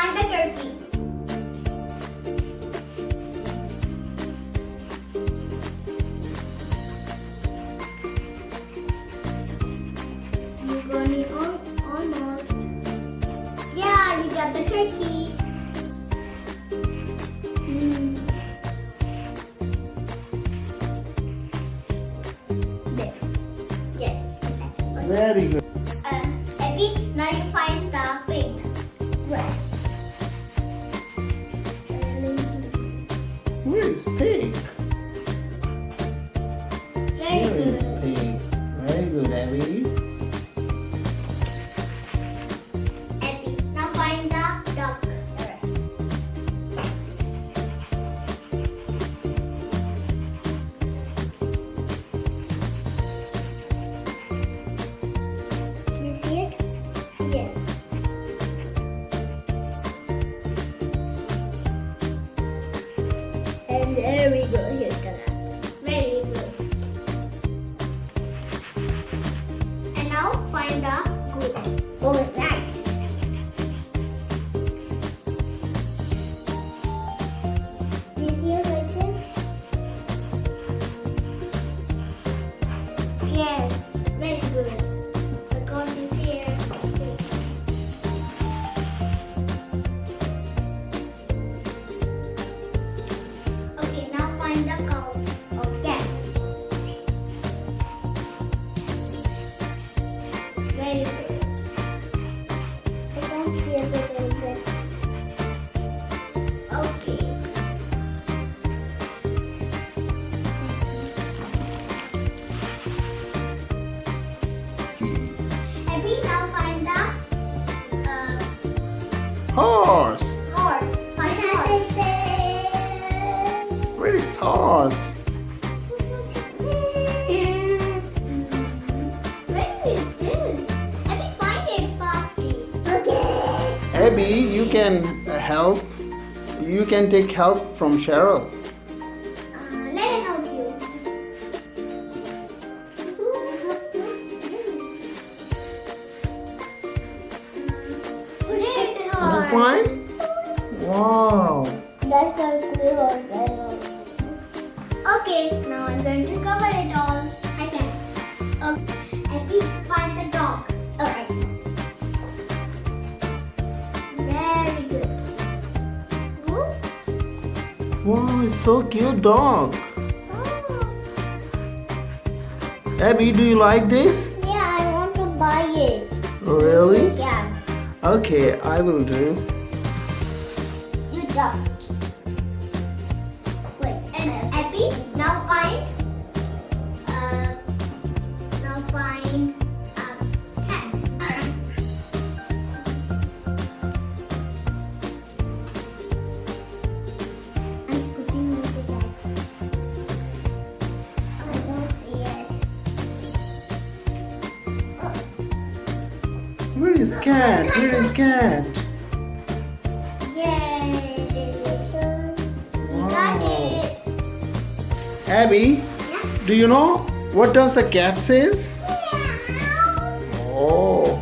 find the turkey. You got it almost. Yeah, you got the turkey. There. Yes. Okay. Very good. Abby, now you find the pig. Right. Where is pig? Very Where is good. pig? Very good, Abby. Abby, now find the duck. You see it? Yes. And there we go. Here's the duck. Very good. And now find the goat. Oh, right. Do you see it right there? Yes, very good. The goat is here. Okay, now find the cow or cat. Very good. I can't see it a little bit. Okay. Abby, now find the Horse. horse. Find the horse. Where is horse? Where is this? Abby, find it fastly. Okay. Abby, you can help. You can take help from Cheryl. Let it help you. Put it You on. find? Wow. That's the clear horse, I know. Okay, now I'm going to cover it all. I can. Abby, find the dog. Alright. Very good. Ooh. Wow, it's so cute dog. Oh. Abby, do you like this? Yeah, I want to buy it. Really? Yeah. Okay, I will do. You jump. Wait, and Abby, now find cat. I'm putting it back. I don't see it. Where is cat? Where is cat? Yay! We got Wow. it. Abby, Yeah. do you know what does the cat says? Oh.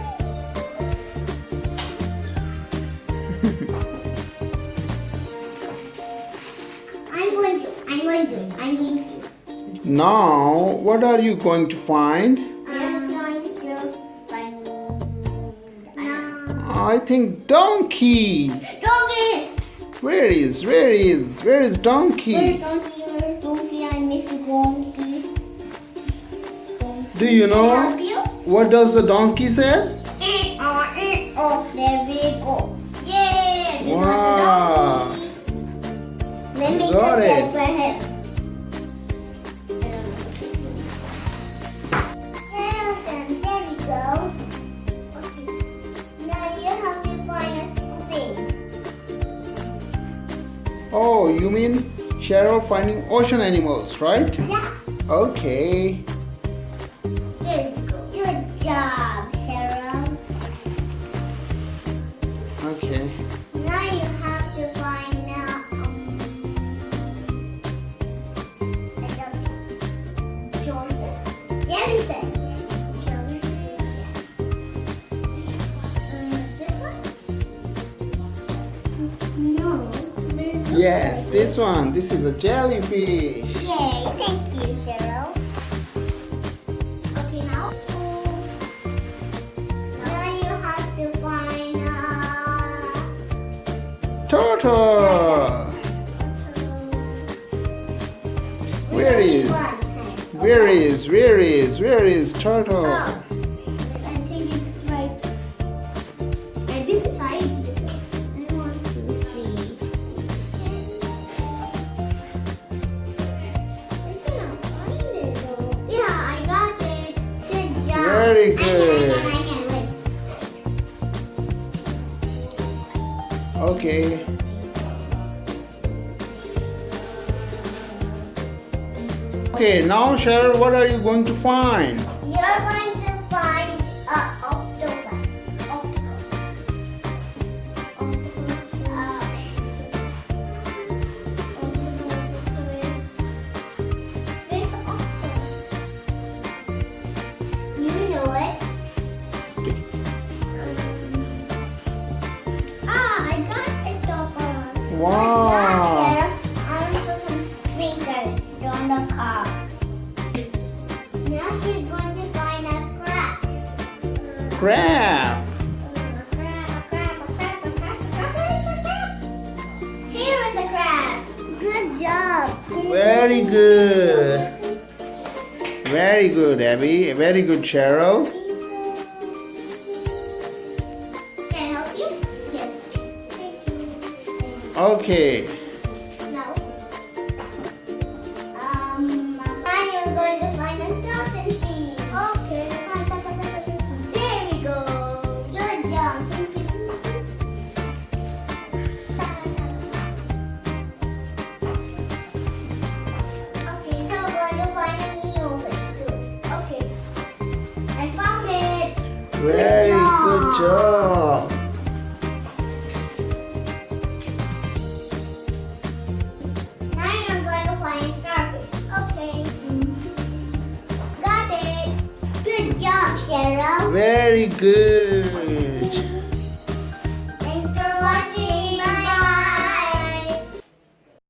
I'm going to. Now, what are you going to find? I'm going to find. I think donkey. Donkey! Where is donkey? Where is donkey? I miss donkey. Do you Can I know help you? what does the donkey say? Oh, there we go. Yay! We Wow. got the donkey. Let me Got get it. that for him. Yes, and there we go. Okay. Now you have to find a thing. Oh, you mean Cheryl finding ocean animals, right? Yeah. Okay. There you go. Good job, Cheryl. Okay. Now you have to find a jellyfish. Jellyfish. This one? Yes, this one. This is a jellyfish. Yay, thank you, Cheryl. Okay, now you have to find Turtle. Where is turtle? Oh, I think it's right. I did decide this. I want to see. I cannot find it though. Yeah, I got it. Good job. Very good. I can wait. Okay. Okay, now Cheryl, what are you going to find? You're going to find an octopus. You know it. I got it, octopus. Wow. I want to put some sprinkles on the car. Now she's going to find a crab. Crab. Here is a crab. Good job. Very good. Very good, Abby. Very good, Cheryl. Can I help you? Yes. Thank you. Okay. No. Now you're going to find a dolphin fish. Okay. There we go. Good job. Thank you. Okay, now we're going to find a neofish too. Okay. I found it. Very good job. Now you're going to find starfish. Okay. Got it. Good job, Cheryl. Very good.